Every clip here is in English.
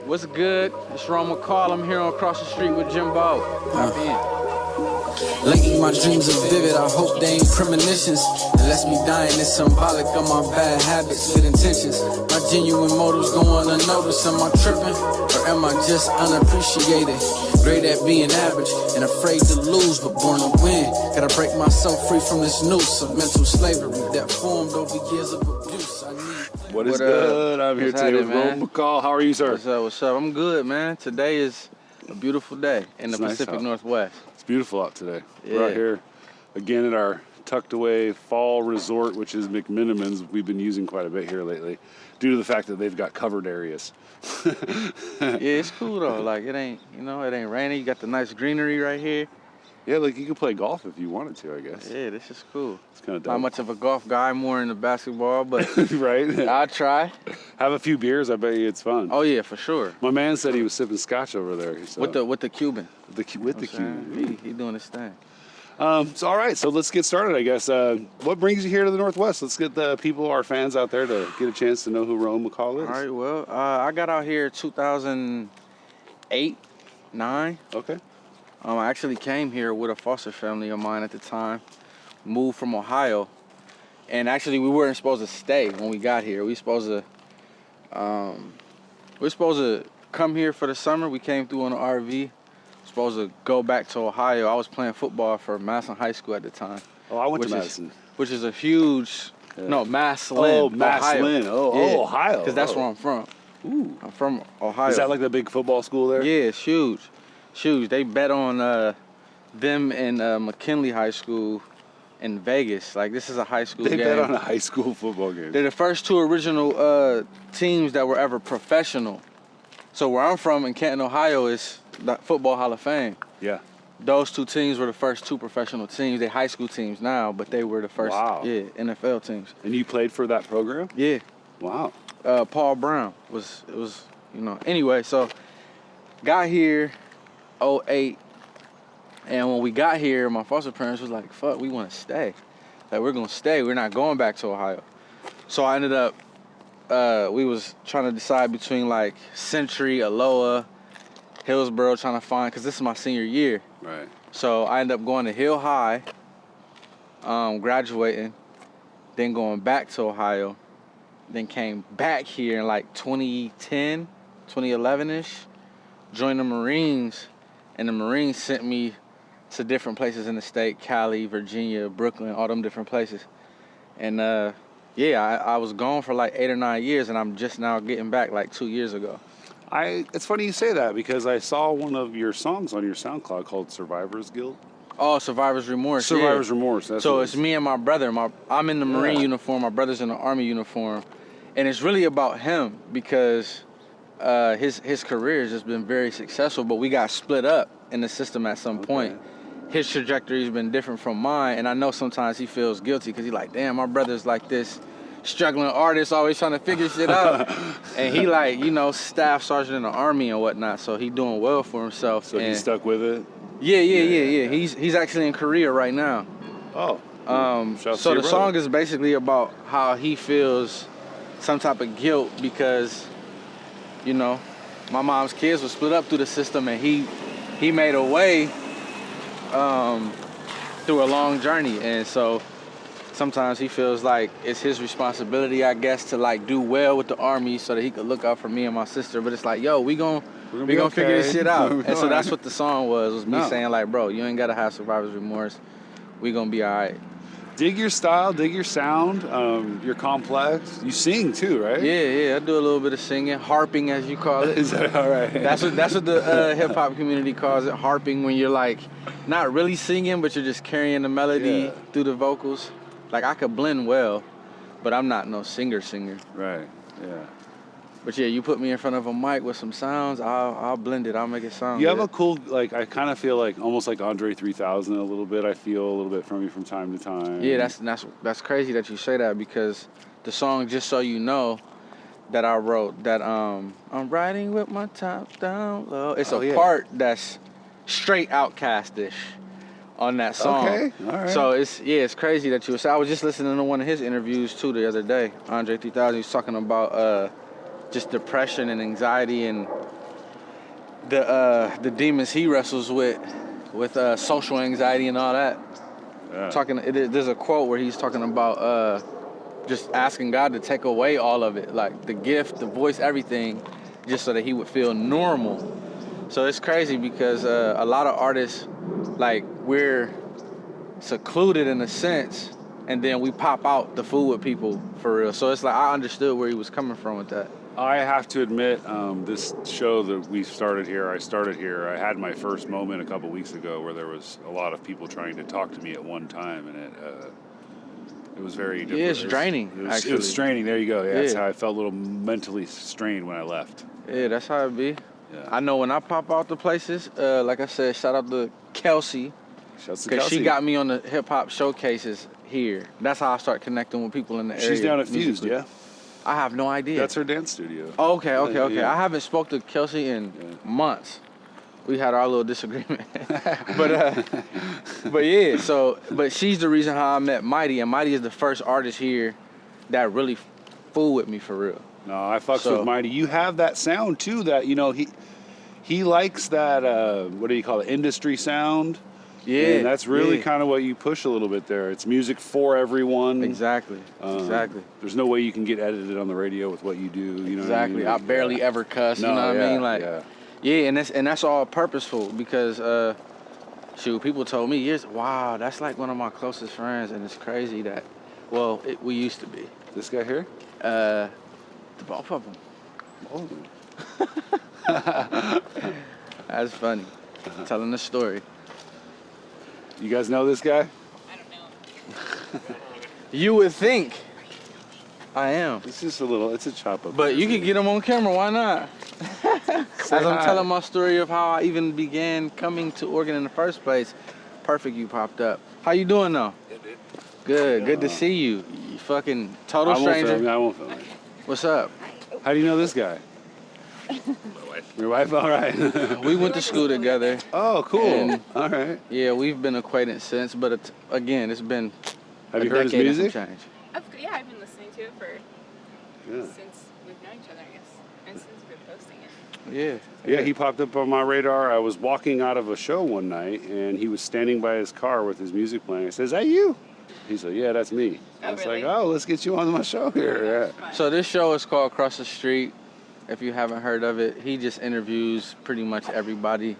What's good? It's Ron McCall. I'm here on across the street with Jimbo. Hop in. Lately my dreams are vivid, I hope they ain't premonitions. It lets me dying, it's symbolic of my bad habits, good intentions. My genuine motives going unnoticed, am I tripping? Or am I just unappreciated? Great at being average and afraid to lose, but born to win. Gotta break myself free from this noose of mental slavery that formed over years of abuse. What is good? I'm here today with Ron McCall. How are you, sir? What's up? I'm good, man. Today is a beautiful day in the Pacific Northwest. It's beautiful out today. Yeah. We're out here again at our tucked away fall resort, which is McMenamins. We've been using quite a bit here lately due to the fact that they've got covered areas. Yeah, it's cool though. Like it ain't rainy. You got the nice greenery right here. Yeah, like you can play golf if you wanted to, I guess. Yeah, this is cool. It's kind of dope. Not much of a golf guy, more into basketball, but right? I'll try. Have a few beers, I bet you it's fun. Oh yeah, for sure. My man said he was sipping scotch over there. So. With the Cuban. With the Cuban. He doing his thing. So all right, so let's get started, I guess. What brings you here to the Northwest? Let's get the people, our fans out there to get a chance to know who Ron McCall is. All right, well, I got out here 2008, 9. Okay. I actually came here with a foster family of mine at the time, moved from Ohio, and actually we weren't supposed to stay when we got here. We were supposed to come here for the summer. We came through on an RV. Supposed to go back to Ohio. I was playing football for Madison High School at the time. Oh, I went to Madison. Which is a huge, Massillon, Oh, Massillon. Ohio. Oh, Ohio. Because that's where I'm from. Ooh. I'm from Ohio. Is that like the big football school there? Yeah, it's huge. Huge. They bet on them and McKinley High School in Vegas. Like, this is a high school game. They bet on a high school football game. They're the first two original teams that were ever professional. So where I'm from in Canton, Ohio is the Football Hall of Fame. Yeah. Those two teams were the first two professional teams. They're high school teams now, but they were the first NFL teams. And you played for that program? Yeah. Wow. Paul Brown was anyway, so got here 08, and when we got here, my foster parents was like, fuck, we want to stay. Like, we're going to stay. We're not going back to Ohio. So I ended up, we was trying to decide between like Century, Aloha, Hillsboro, trying to find, because this is my senior year. Right. So I ended up going to Hill High, graduating, then going back to Ohio, then came back here in like 2010, 2011-ish, joined the Marines, and the Marines sent me to different places in the state, Cali, Virginia, Brooklyn, all them different places. And I was gone for like 8 or 9 years, and I'm just now getting back like 2 years ago. It's funny you say that because I saw one of your songs on your SoundCloud called Survivor's Guilt. Oh, Survivor's Remorse. Survivor's Remorse. That's so it's me and my brother. I'm in the Marine uniform. My brother's in the Army uniform. And it's really about him because his career has just been very successful, but we got split up in the system at some point. His trajectory's been different from mine, and I know sometimes he feels guilty because he's like, damn, my brother's like this struggling artist, always trying to figure shit out. And he like, staff sergeant in the Army and whatnot, so he doing well for himself. So he stuck with it? Yeah. He's actually in Korea right now. Oh. So the song is basically about how he feels some type of guilt because, my mom's kids were split up through the system, and he made a way through a long journey, and so sometimes he feels like it's his responsibility, I guess, to like do well with the Army so that he could look out for me and my sister. But it's like, yo, we gonna figure this shit out. And so that's what the song was me saying like, bro, you ain't gotta have survivor's remorse. We gonna be all right. Dig your style, dig your sound. You're complex. You sing too, right? Yeah. I do a little bit of singing, harping as you call it. Is that all right? That's what the hip hop community calls it, harping, when you're like not really singing, but you're just carrying the melody through the vocals. Like, I could blend well, but I'm not no singer. Right, yeah. But yeah, you put me in front of a mic with some sounds, I'll blend it. I'll make it sound You good. have a cool, like, I kind of feel like almost like Andre 3000 a little bit. I feel a little bit from you from time to time. Yeah, that's crazy that you say that, because the song Just So You Know that I wrote, that I'm riding with my top down low. It's a part that's straight Outkast-ish on that song. Okay, all right. So it's crazy that you. So I was just listening to one of his interviews too the other day. Andre 3000. He was talking about just depression and anxiety and the demons he wrestles with social anxiety and all that. Yeah. There's a quote where he's talking about just asking God to take away all of it, like the gift, the voice, everything, just so that he would feel normal. So it's crazy because a lot of artists, like, we're secluded in a sense, and then we pop out the fool with people for real. So it's like I understood where he was coming from with that. I have to admit, this show that we started here, I had my first moment a couple weeks ago where there was a lot of people trying to talk to me at one time, and it was very different. Yeah, it's draining, It was straining, there you go. Yeah, that's how I felt a little mentally strained when I left. Yeah, that's how it be. Yeah. I know when I pop out the places, like I said, shout out to Kelsey, Shouts to because Kelsey. she got me on the hip-hop showcases here. That's how I start connecting with people in the area. She's down at Fused, musically. yeah? I have no idea. That's her dance studio. Oh, okay. Yeah. I haven't spoke to Kelsey in months. We had our little disagreement. but yeah, but she's the reason how I met Mighty, and Mighty is the first artist here that really fooled with me for real. No, I fucks with Mighty. You have that sound too that, he likes that, what do you call it, industry sound. Yeah. And that's really kind of what you push a little bit there. It's music for everyone. Exactly. Exactly. There's no way you can get edited on the radio with what you do. You know Exactly. what I mean? I barely ever cuss. No, you know what I mean? Like, yeah. and that's all purposeful because, people told me wow, that's like one of my closest friends, and it's crazy that, we used to be. This guy here? The both of them. Oh. That's funny. Telling the story. You guys know this guy? I don't know. You would think. I am. It's just it's a chop up. But you could get him on camera, why not? As I'm telling my story of how I even began coming to Oregon in the first place, perfect you popped up. How you doing though? Good. Good to see you. You fucking total stranger. I won't film it. What's up? How do you know this guy? My wife. Your wife? All right. We went to school together. Oh, cool. And- All right. Yeah, we've been acquainted since, but again, it's been Have a you heard his decade and some music? change. I've been listening to it Yeah. since we've known each other, I guess, and since we've been posting it. Yeah. Yeah, he popped up on my radar. I was walking out of a show one night, and he was standing by his car with his music playing. I said, "Is that you?" He said, "Yeah, that's me." Oh, I was really? like, "Oh, let's get you on my show here." Yeah. So this show is called Across the Street. If you haven't heard of it, he just interviews pretty much everybody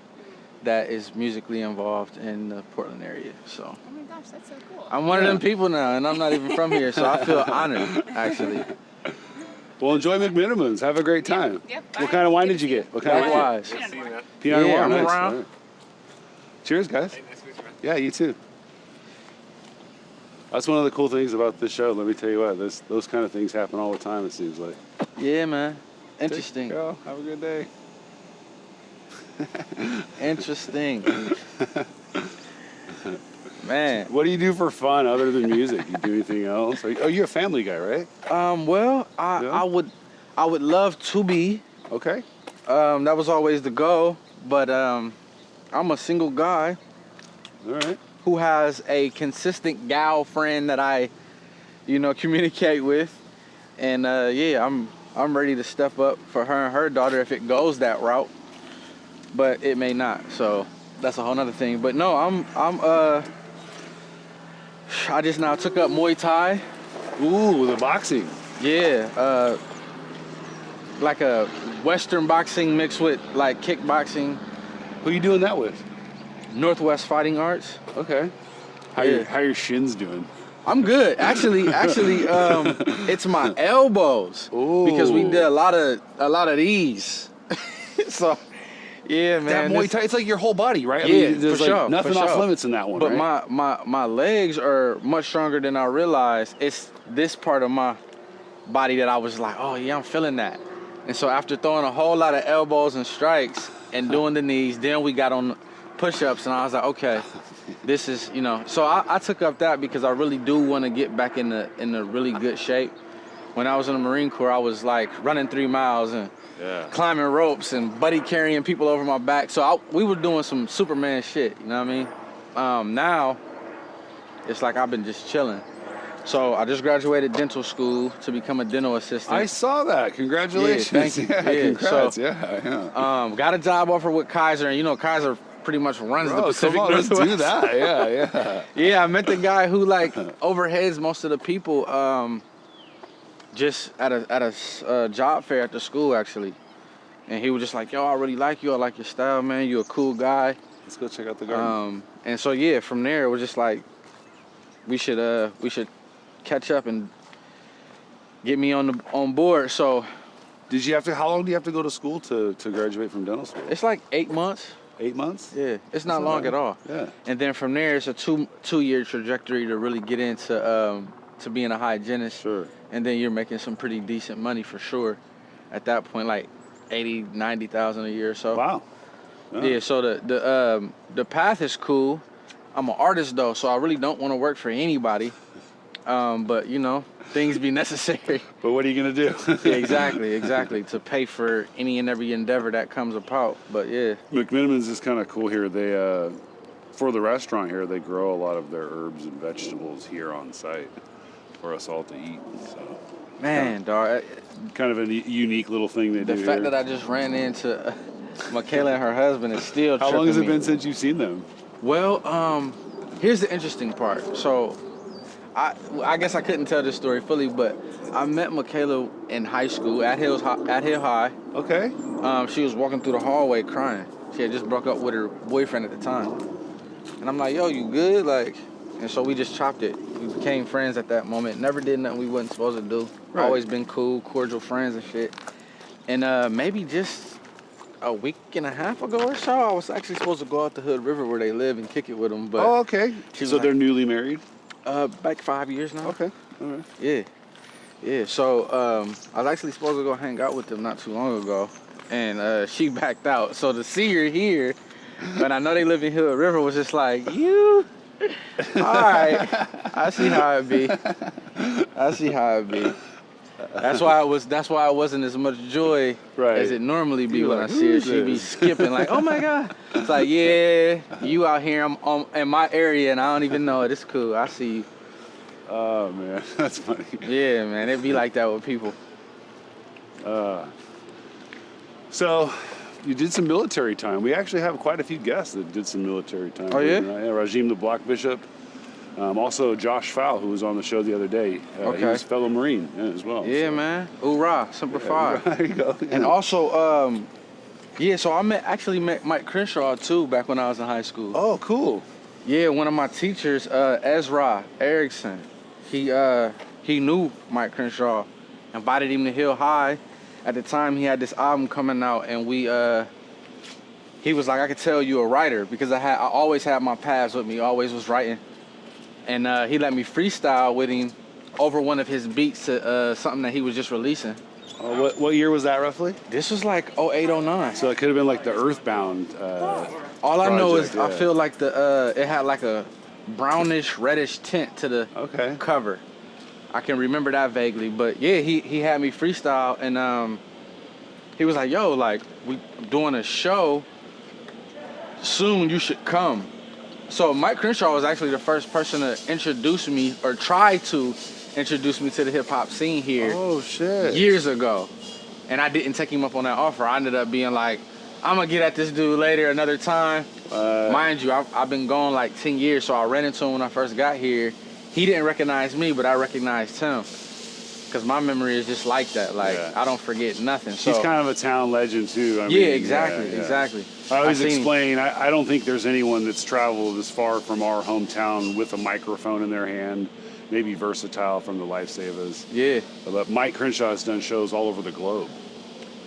that is musically involved in the Portland area. So Oh my gosh, that's so cool. I'm one of them people now, and I'm not even from here, so I feel honored, actually. Well, enjoy McMenamins. Have a great time. Yep, What bye. kind of wine Good did to you see get? What kind of wine? Likewise. Pinot Pinot Yeah, Noir. I'm Nice. around. All right. Cheers, guys. Nice to meet you, man. Yeah, you too. That's one of the cool things about this show. Let me tell you what, those kind of things happen all the time, it seems like. Yeah, man. Interesting. Go. Have a good day. Interesting. Man. What do you do for fun other than music? You do anything else? You're a family guy, right? Well, I would love to be. Okay. That was always the goal, but I'm a single guy All right. who has a consistent gal friend that I, communicate with, and I'm ready to step up for her and her daughter if it goes that route, but it may not. So that's a whole nother thing. But no, I just now took up Muay Thai. Ooh, the boxing. Yeah, like a Western boxing mixed with like kickboxing. Who are you doing that with? Northwest Fighting Arts. Okay. How your shins doing? I'm good. Actually, it's my elbows. Ooh. Because we did a lot of these. So, yeah, man. That Muay Thai, it's like your whole body, right? Yeah, there's for like sure, nothing for off sure. limits in that one, But right? my legs are much stronger than I realized. It's this part of my body that I was like, oh yeah, I'm feeling that. And so after throwing a whole lot of elbows and strikes and doing the knees, then we got on push-ups, and I was like, okay, this is, So I took up that because I really do want to get back in a really good shape. When I was in the Marine Corps, I was like running 3 miles and climbing ropes and buddy carrying people over my back. So we were doing some Superman shit, you know what I mean? Now, it's like I've been just chilling. So I just graduated dental school to become a dental assistant. I saw that. Congratulations. Yeah, thank you. Yeah, congrats. So, yeah. got a job offer with Kaiser, and you know Kaiser pretty much runs the Pacific Come on, let's Northwest. do that. Yeah. Yeah, I met the guy who like overheads most of the people. Just at a job fair at the school actually, and he was just like, "Yo, I really like you. I like your style, man. You're a cool guy." Let's go check out the garden. And so yeah, from there it was just like, we should catch up and get me on board. So Did you have to? How long do you have to go to school to graduate from dental school? it's like 8 months. 8 months. Yeah, it's not long at all. Yeah. And then from there, it's a two-year trajectory to really get into to being a hygienist. Sure. And then you're making some pretty decent money for sure. At that point, like 80, 90,000 a year or so. Wow. Yeah. So the path is cool. I'm an artist though, so I really don't want to work for anybody. But you know, things be necessary. But what are you gonna do? Yeah, exactly. To pay for any and every endeavor that comes about. But yeah. McMenamins is kind of cool here. They, for the restaurant here, they grow a lot of their herbs and vegetables here on site for us all to eat. So, Man, dog. kind of a unique little thing they The do fact here. that I just ran into Michaela and her husband is still How long has it tripping me. been since you've seen them? Well, here's the interesting part. So, I guess I couldn't tell this story fully, but I met Michaela in high school at Hill High. Okay. She was walking through the hallway crying. She had just broke up with her boyfriend at the time. And I'm like, yo, you good? Like, and so we just chopped it. We became friends at that moment. Never did nothing we wasn't supposed to do. Right. Always been cool, cordial friends and shit. And maybe just a week and a half ago or so, I was actually supposed to go out to Hood River where they live and kick it with them. But Oh, okay. she was So like- they're newly married? back 5 years now. Okay. All right. Yeah. So I was actually supposed to go hang out with them not too long ago, and she backed out. So to see her here, and I know they live in Hill River, was just like, you. All right, I see how it be. That's why it wasn't as much joy Right. as it normally be You when like, I see her. "Who is She be this?" skipping like, oh my God. It's like, yeah, you out here, I'm in my area and I don't even know it. It's cool. I see you. Oh, man. That's funny. Yeah, man, it be like that with people. So you did some military time. We actually have quite a few guests that did some military time. Oh, yeah? Rajim the Block Bishop. Also Josh Fowl, who was on the show the other day. He Okay. was a fellow Marine as well. Yeah, so. man. Hoorah, Semper Fi. There you go. And also, so I actually met Mike Crenshaw too back when I was in high school. Oh, cool. Yeah, one of my teachers, Ezra Erickson, he knew Mike Crenshaw, invited him to Hill High. At the time, he had this album coming out, and he was like, I could tell you a writer, because I always had my pads with me, always was writing. And he let me freestyle with him over one of his beats to something that he was just releasing. What year was that roughly? This was like 08, 09. So it could have been like the Earthbound. All I know is project, I feel like it had like a brownish, reddish tint to the Okay. cover. I can remember that vaguely, but yeah, he had me freestyle, and he was like, yo, like, we doing a show soon, you should come. So Mike Crenshaw was actually the first person to introduce me, or try to introduce me to the hip hop scene here Oh, shit. years ago. And I didn't take him up on that offer. I ended up being like, I'm gonna get at this dude later, another time. Mind you, I've been gone like 10 years, so I ran into him when I first got here. He didn't recognize me, but I recognized him. Because my memory is just like that. Like, Yeah. I don't forget nothing. So, He's kind of a town legend, too. I yeah, mean, exactly. I always seen him. explain, I don't think there's anyone that's traveled as far from our hometown with a microphone in their hand, maybe Versatile from the Lifesavers. Yeah, But Mike Crenshaw has done shows all over the globe.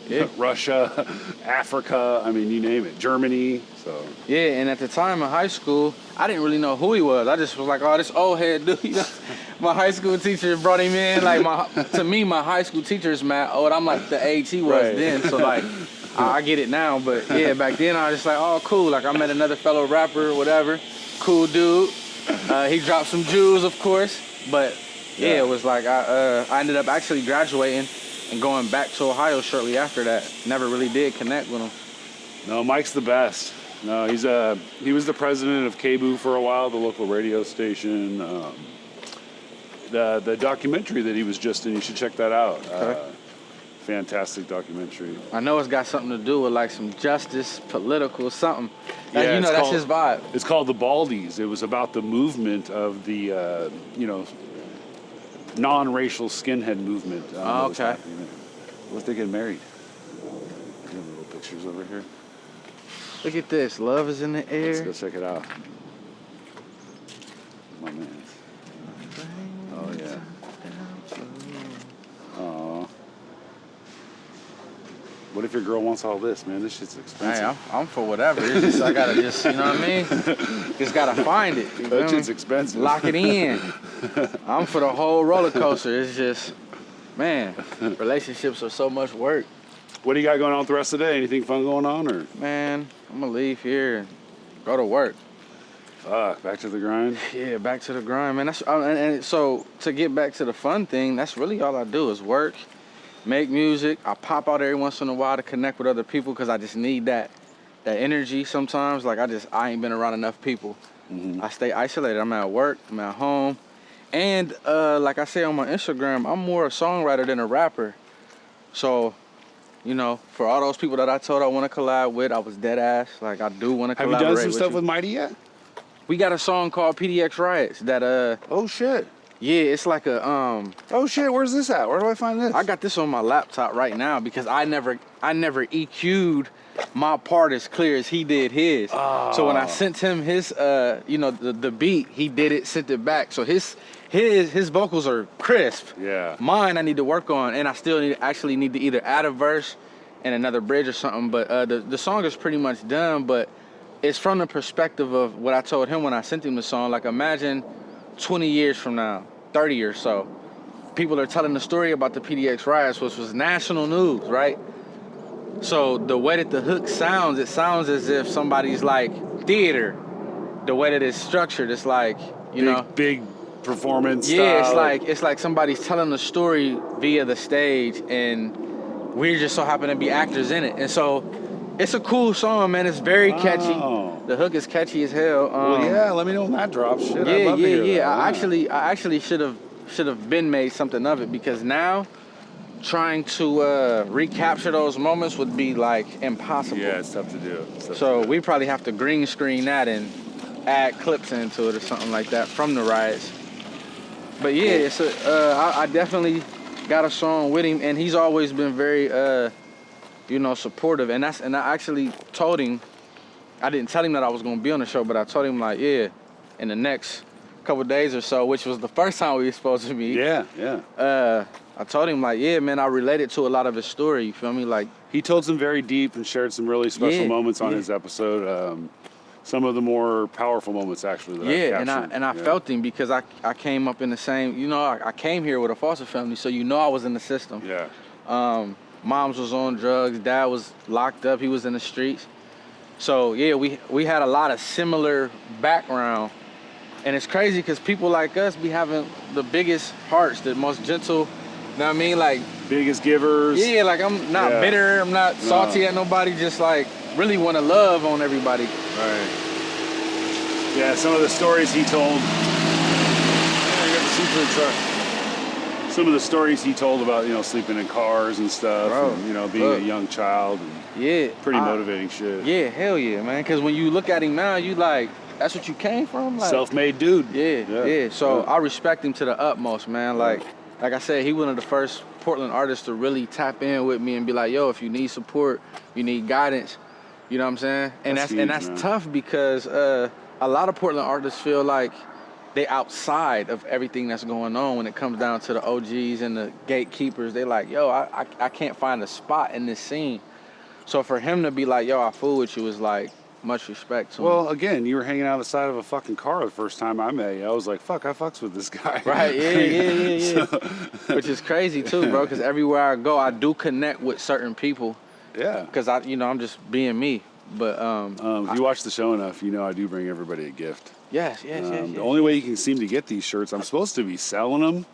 yeah. Russia, Africa, I mean, you name it, Germany. So Yeah, and at the time in high school, I didn't really know who he was. I just was like, oh, this old head dude. You know? My high school teacher brought him in. Like, to me, my high school teacher is mad old. I'm like the age he was Right. then. So, like, I get it now. But, yeah, back then, I was just like, oh, cool. Like, I met another fellow rapper or whatever. Cool dude. He dropped some jewels, of course. But, yeah, it was like I ended up actually graduating and going back to Ohio shortly after that. Never really did connect with him. no, Mike's the best. No, he was the president of KBOO for a while, the local radio station. the documentary that he was just in. You should check that out. Okay. Fantastic documentary. I know it's got something to do with like some justice, political, something. That, Yeah, you know, that's his vibe. It's called The Baldies. It was about the movement of the, non-racial skinhead movement. Oh, okay. What if they get married? Little pictures over here. Look at this. Love is in the Let's air. go check it out. My man. Oh, yeah. Oh. What if your girl wants all this, man? This shit's expensive. Hey, I'm for whatever. It's just, I gotta just, you know what I mean? Just gotta find it. You That feel shit's me? expensive. Lock it in. I'm for the whole roller coaster. It's just, man, relationships are so much work. What do you got going on with the rest of the day? Anything fun going on, or? Man, I'm gonna leave here and go to work. Fuck, back to the grind. Yeah, back to the grind, man. That's and so to get back to the fun thing, that's really all I do is work, make music. I pop out every once in a while to connect with other people because I just need that energy sometimes. Like I ain't been around enough people. Mm-hmm. I stay isolated. I'm at work, I'm at home. And like I say on my Instagram, I'm more a songwriter than a rapper. So, you know, for all those people that I told I want to collab with, I was dead ass. Like I do want to collaborate. Have you done some stuff you. with Mighty yet? We got a song called PDX Riots that Oh shit. yeah, it's like a Oh shit, where's this at? Where do I find this? I got this on my laptop right now because I never EQ'd my part as clear as he did his. Oh. So when I sent him his the beat, he did it, sent it back. So his vocals are crisp. Yeah. Mine I need to work on, and I still need to either add a verse and another bridge or something. But the song is pretty much done, but it's from the perspective of what I told him when I sent him the song. Like imagine 20 years from now, 30 or so, people are telling the story about the PDX riots, which was national news, right? So the way that the hook sounds, it sounds as if somebody's like theater. The way that it's structured, it's like, big performance. Yeah, style. it's like somebody's telling the story via the stage, and we just so happen to be actors in it. And so it's a cool song, man. It's very catchy. The hook is catchy as hell. Well, yeah, let me know when that drops. Shit, I'd Yeah, love to hear that. I actually should have been made something of it, because now trying to recapture those moments would be like impossible. Yeah, it's tough to do. So we probably have to green screen that and add clips into it or something like that from the riots. But yeah, it's I definitely got a song with him, and he's always been very supportive. And I actually told him, I didn't tell him that I was gonna be on the show, but I told him like, yeah, in the next couple of days or so, which was the first time we were supposed to meet. Yeah. I told him like, yeah, man, I related to a lot of his story. You feel me? Like he told some very deep and shared some really special moments on his episode. Some of the more powerful moments, actually. That I captured. and I felt him because I came up in the same. I came here with a foster family, so I was in the system. Yeah. Moms was on drugs. Dad was locked up. He was in the streets. So yeah, we had a lot of similar background, and it's crazy because people like us be having the biggest hearts, the most gentle. You know what I mean? Like biggest givers. Yeah, like I'm not bitter. I'm not salty at nobody. Just like really want to love on everybody. Right. Yeah, some of the stories he told. Yeah, you got the seafood truck. Some of the stories he told about sleeping in cars and stuff, and, being a young child. And pretty motivating shit. Yeah, hell yeah, man. Because when you look at him now, you like, that's what you came from. Like, self-made dude. Yeah. So I respect him to the utmost, man. Like I said, he one of the first Portland artists to really tap in with me and be like, yo, if you need support, you need guidance, you know what I'm saying? And that's tough because a lot of Portland artists feel like they outside of everything that's going on when it comes down to the OGs and the gatekeepers. They like, yo, I can't find a spot in this scene. So for him to be like, yo, I fool with you is like, much respect to him. Well, again, you were hanging out the side of a fucking car the first time I met you. I was like, fuck, I fucks with this guy. Right, yeah. Which is crazy too, bro, because everywhere I go, I do connect with certain people. Yeah. Because I'm just being me. But if you watch the show enough, I do bring everybody a gift. Yes. The only way you can seem to get these shirts, I'm supposed to be selling them,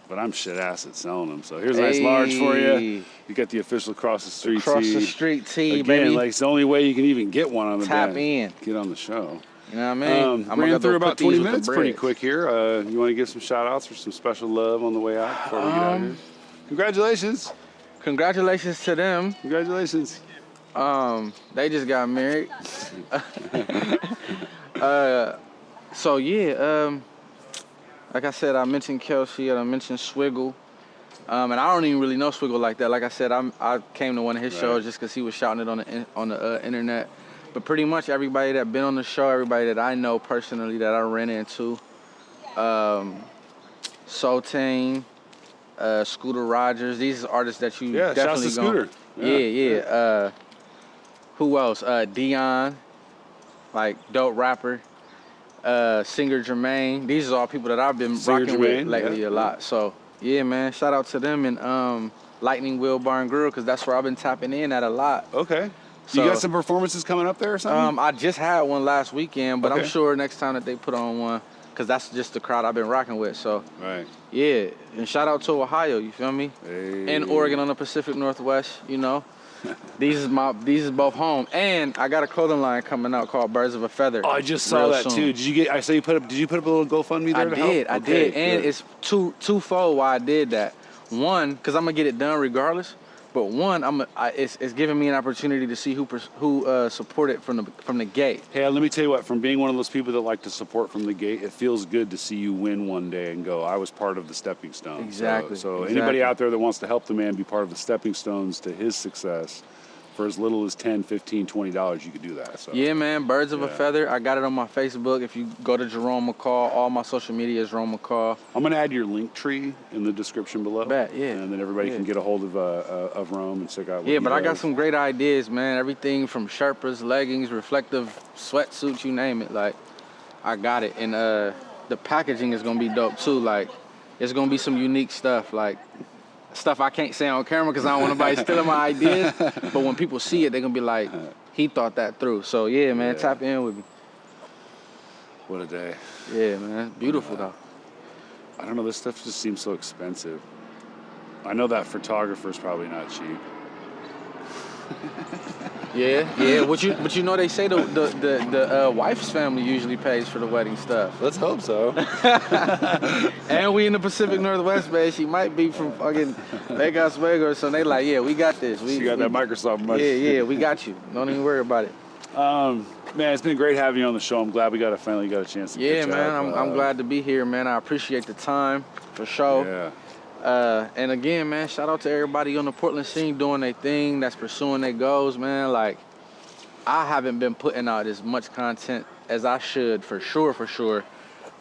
but I'm shit ass at selling them. So here's a nice large for you. You got the official Across the Street tee. Across the Street tee, again, baby. like it's the only way you can even get one on the Tap band. in. Get on the show. You know what I mean? Ran through about 20 with the minutes pretty breads. quick here. You want to give some shout outs or some special love on the way out before we get out of here? Congratulations. Congratulations to them. Congratulations. They just got married. So yeah, like I said, I mentioned Kelsey and I mentioned Swiggle. And I don't even really know Swiggle like that. Like I said, I came to one of his shows just because he was shouting it on the internet. But pretty much everybody that been on the show, everybody that I know personally that I ran into, Sultane, Scooter Rogers. These are artists that you definitely shouts to Scooter. Yeah. Who else? Dion, like dope rapper. Singer Jermaine. These are all people that I've been rocking with lately a lot. So yeah, man, shout out to them and Lightning Wheel Bar and Grill because that's where I've been tapping in at a lot. Okay. So, you got some performances coming up there or something? I just had one last weekend, but Okay. I'm sure next time that they put on one, because that's just the crowd I've been rocking with. So Right. yeah, and shout out to Ohio, you feel me? Hey. And Oregon on the Pacific Northwest, you know. These is both home, and I got a clothing line coming out called Birds of a Feather. Oh, I just saw real that soon. too. Did you get? I saw you put up. Did you put up a little GoFundMe there to help? I Okay, did, and good. it's twofold why I did that. One, because I'm gonna get it done regardless. But one, it's giving me an opportunity to see who supported from the gate. Hey, let me tell you what. From being one of those people that like to support from the gate, it feels good to see you win one day and go, I was part of the stepping stone. Exactly. So exactly. anybody out there that wants to help the man be part of the stepping stones to his success, for as little as $10, $15, $20, you could do that. So Yeah, man, Birds of a Yeah. Feather. I got it on my Facebook. If you go to Jerome McCall, all my social media is Jerome McCall. I'm gonna add your link tree in the description below. Bet, yeah. And then everybody can get a hold of Rome and check out. What Yeah, he but I got does. some great ideas, man. Everything from Sherpas, leggings, reflective sweatsuits, you name it. Like, I got it. And the packaging is gonna be dope too. Like, it's gonna be some unique stuff. Like, stuff I can't say on camera because I don't want nobody stealing my ideas. But when people see it, they're gonna be like, he thought that through. So yeah, man, Yeah. tap in with me. What a day. Yeah, man, beautiful though. I don't know. This stuff just seems so expensive. I know that photographer's probably not cheap. Yeah. But you know they say the wife's family usually pays for the wedding stuff. Let's hope so. And we in the Pacific Northwest, man. She might be from fucking Vegas or something. They like, yeah, we got this. She got that Microsoft money. Yeah, we got you. Don't even worry about it. Man, it's been great having you on the show. I'm glad we finally got a chance to Yeah, catch man. up. I'm glad to be here, man. I appreciate the time for sure. Yeah. And again, man, shout out to everybody on the Portland scene doing their thing, that's pursuing their goals, man. Like, I haven't been putting out as much content as I should, for sure.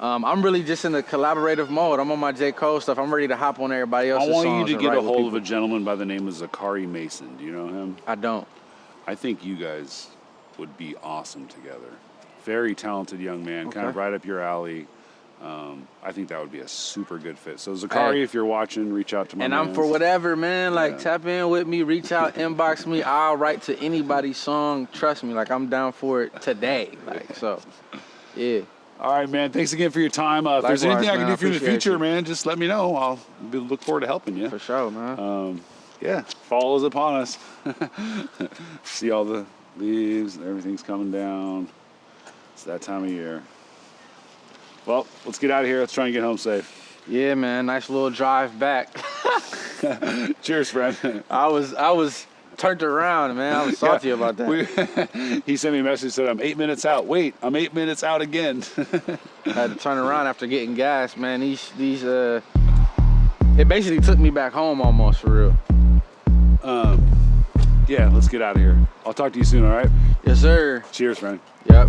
I'm really just in the collaborative mode. I'm on my J. Cole stuff. I'm ready to hop on everybody else's I want songs you to and get write a with hold of people. a gentleman by the name of Zachary Mason. Do you know him? I don't. I think you guys would be awesome together. Very talented young man, kind of Okay. right up your alley. I think that would be a super good fit. So Zachary, if you're watching, reach out to my And man. I'm for whatever, man. Like, Yeah. tap in with me, reach out, inbox me. I'll write to anybody's song. Trust me, like, I'm down for it today. Like, so, yeah. All right, man. Thanks again for your time. If there's Likewise, anything I can man. do for you in the Appreciate future, you. man, just let me know. I'll look forward to helping you. For sure, man. Yeah, fall is upon us. See all the leaves, everything's coming down. It's that time of year. Well, let's get out of here. Let's try and get home safe. Yeah, man. Nice little drive back. Cheers, friend. I was turned around, man. I was salty about that. He sent me a message, said, I'm 8 minutes out. Wait, I'm 8 minutes out again. I had to turn around after getting gas, man. These it basically took me back home almost, for real. Yeah, let's get out of here. I'll talk to you soon, all right? Yes, sir. Cheers, friend. Yep.